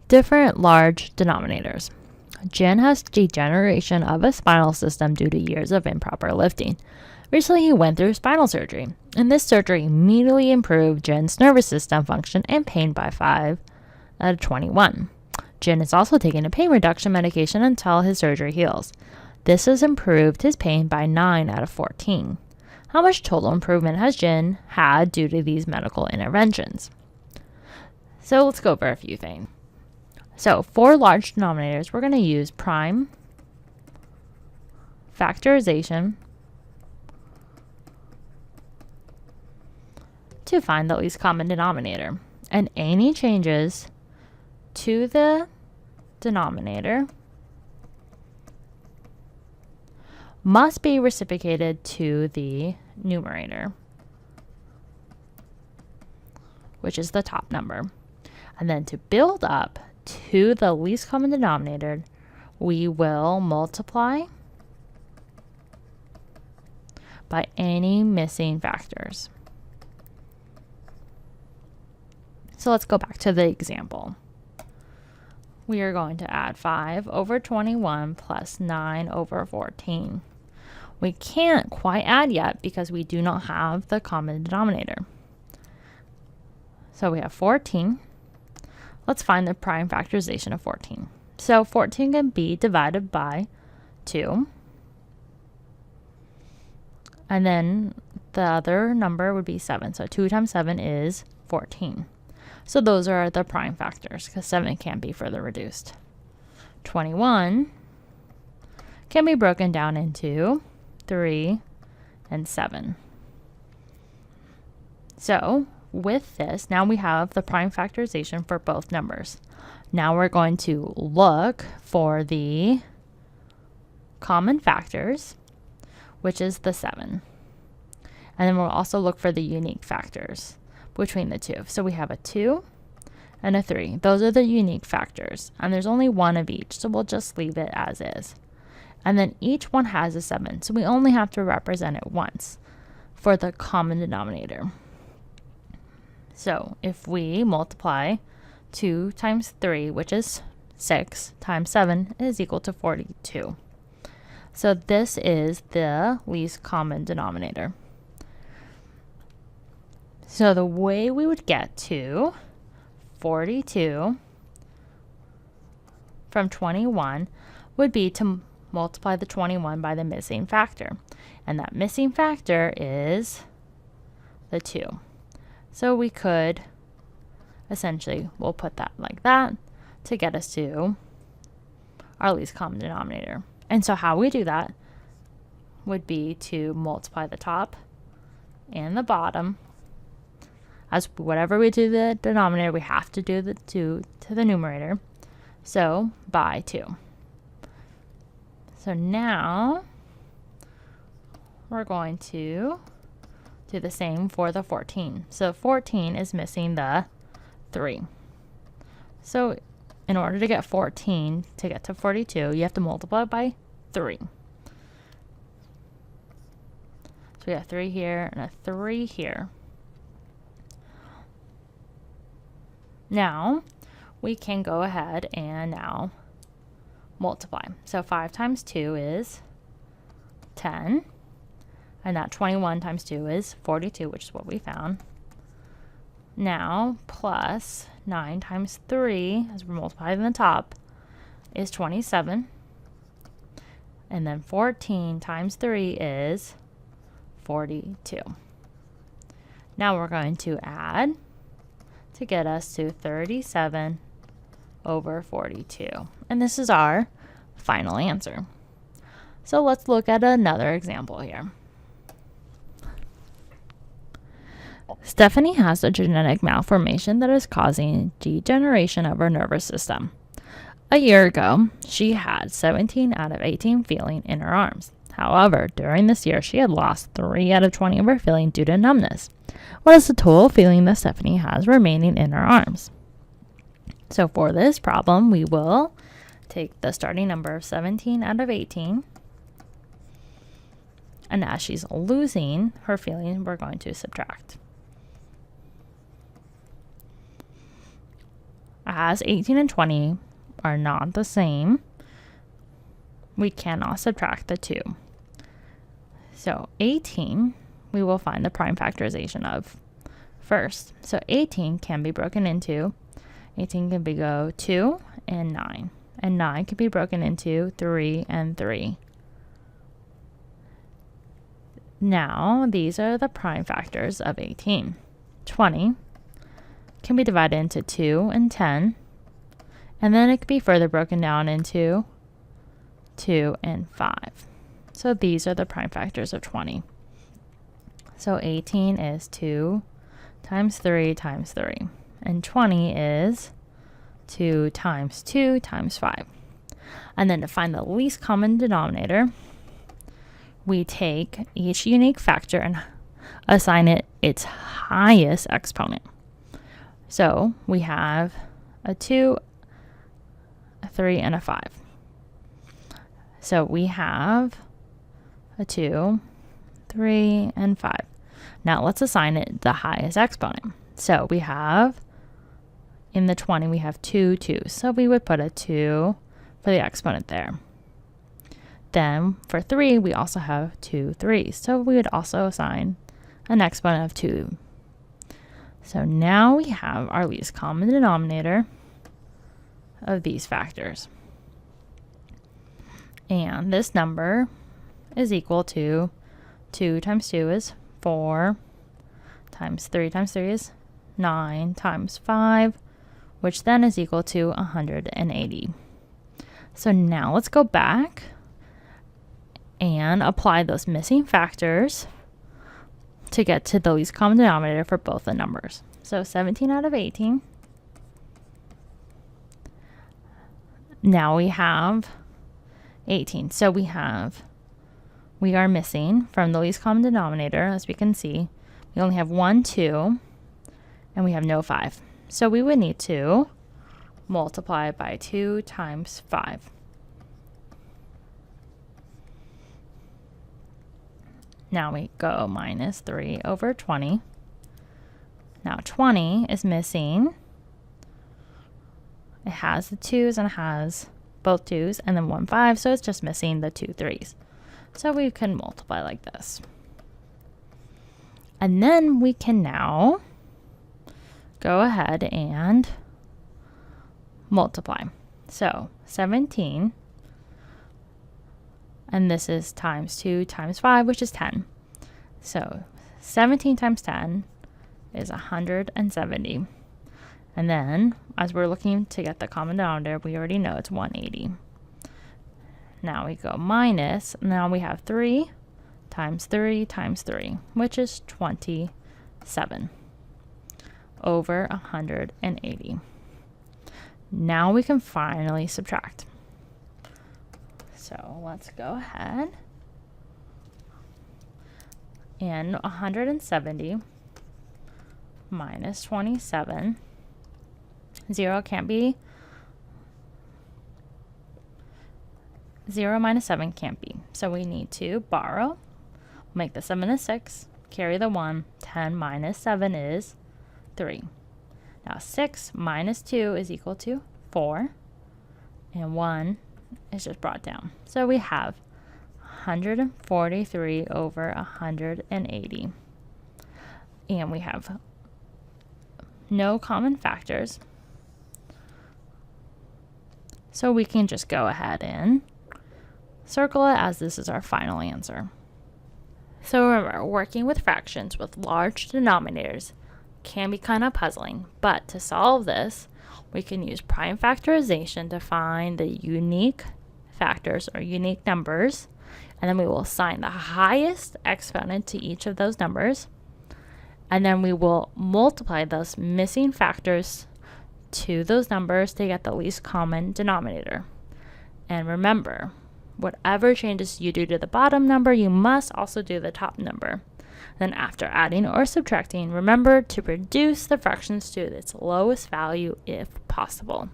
Different large denominators. Jin has degeneration of his spinal system due to years of improper lifting. Recently, he went through spinal surgery, and this surgery immediately improved Jin's nervous system function and pain by 5 out of 21. Jin is also taking a pain reduction medication until his surgery heals. This has improved his pain by 9 out of 14. How much total improvement has Jin had due to these medical interventions? So let's go over a few things. So for large denominators, we're going to use prime factorization to find the least common denominator. And any changes to the denominator must be reciprocated to the numerator, which is the top number. And then to build up to the least common denominator, we will multiply by any missing factors. So let's go back to the example. We are going to add 5 over 21 plus 9 over 14. We can't quite add yet because we do not have the common denominator. So we have 14. Let's find the prime factorization of 14. So 14 can be divided by 2. And then the other number would be 7. So 2 times 7 is 14. So those are the prime factors because 7 can't be further reduced. 21 can be broken down into 3 and 7. So with this, now we have the prime factorization for both numbers. Now we're going to look for the common factors, which is the 7. And then we'll also look for the unique factors between the two. So we have a 2 and a 3. Those are the unique factors. And there's only one of each, so we'll just leave it as is. And then each one has a 7, so we only have to represent it once for the common denominator. So if we multiply 2 times 3, which is 6, times 7 is equal to 42. So this is the least common denominator. So the way we would get to 42 from 21 would be to multiply the 21 by the missing factor. And that missing factor is the 2. So we could essentially, we'll put that like that to get us to our least common denominator. And so how we do that would be to multiply the top and the bottom. As whatever we do the denominator, we have to do the 2 to the numerator. So by 2. So now we're going to do the same for the 14. So 14 is missing the 3. So in order to get 14 to get to 42, you have to multiply by 3. So we have 3 here and a 3 here. Now we can go ahead and now multiply. So 5 times 2 is 10. And that 21 times 2 is 42, which is what we found. Now plus 9 times 3, as we're multiplying the top, is 27. And then 14 times 3 is 42. Now we're going to add to get us to 37 over 42. And this is our final answer. So let's look at another example here. Stephanie has a genetic malformation that is causing degeneration of her nervous system. A year ago, she had 17 out of 18 feeling in her arms. However, during this year, she had lost 3 out of 20 of her feeling due to numbness. What is the total feeling that Stephanie has remaining in her arms? So for this problem, we will take the starting number of 17 out of 18. And as she's losing her feeling, we're going to subtract. as 18 and 20 are not the same, we cannot subtract the 2. So 18, we will find the prime factorization of first. So 18 can be broken into, 18 can go 2 and 9. And 9 can be broken into 3 and 3. Now, these are the prime factors of 18. 20 can be divided into 2 and 10, and then it can be further broken down into 2 and 5. So these are the prime factors of 20. So 18 is 2 times 3 times 3, and 20 is 2 times 2 times 5. And then to find the least common denominator, we take each unique factor and assign it its highest exponent. So we have a 2, a 3, and a 5. So we have a 2, 3, and 5. Now let's assign it the highest exponent. So we have, in the 20, we have 2 2s. So we would put a 2 for the exponent there. Then for 3, we also have 2 3s. So we would also assign an exponent of 2. So now we have our least common denominator of these factors. And this number is equal to 2 times 2 is 4, times 3 is 9, times 5, which then is equal to 180. So now let's go back and apply those missing factors to get to the least common denominator for both the numbers. So 17 out of 18. Now we have 18. So we are missing from the least common denominator, as we can see. We only have 1, 2, and we have no 5. So we would need to multiply by 2 times 5. Now we go minus 3 over 20. Now 20 is missing. It has the 2's and it has both 2's and then 1 5, so it's just missing the 2 3's. So we can multiply like this. And then we can now go ahead and multiply. So 17, and this is times 2 times 5, which is 10. So 17 times 10 is 170. And then, as we're looking to get the common denominator, we already know it's 180. Now we go minus, now we have 3 times 3 times 3, which is 27 over 180. Now we can finally subtract. So let's go ahead. And 170 minus 27. 0 can't be. 0 minus 7 can't be. So we need to borrow. Make the 7 a 6. Carry the 1. 10 minus 7 is 3. Now 6 minus 2 is equal to 4. And 1 is just brought down. So we have 143 over 180. And we have no common factors. So we can just go ahead and circle it as this is our final answer. So remember, working with fractions with large denominators can be kind of puzzling, but to solve this, we can use prime factorization to find the unique factors or unique numbers, and then we will assign the highest exponent to each of those numbers, and then we will multiply those missing factors to those numbers to get the least common denominator. And remember, whatever changes you do to the bottom number, you must also do the top number. Then after adding or subtracting, remember to reduce the fractions to its lowest value if possible.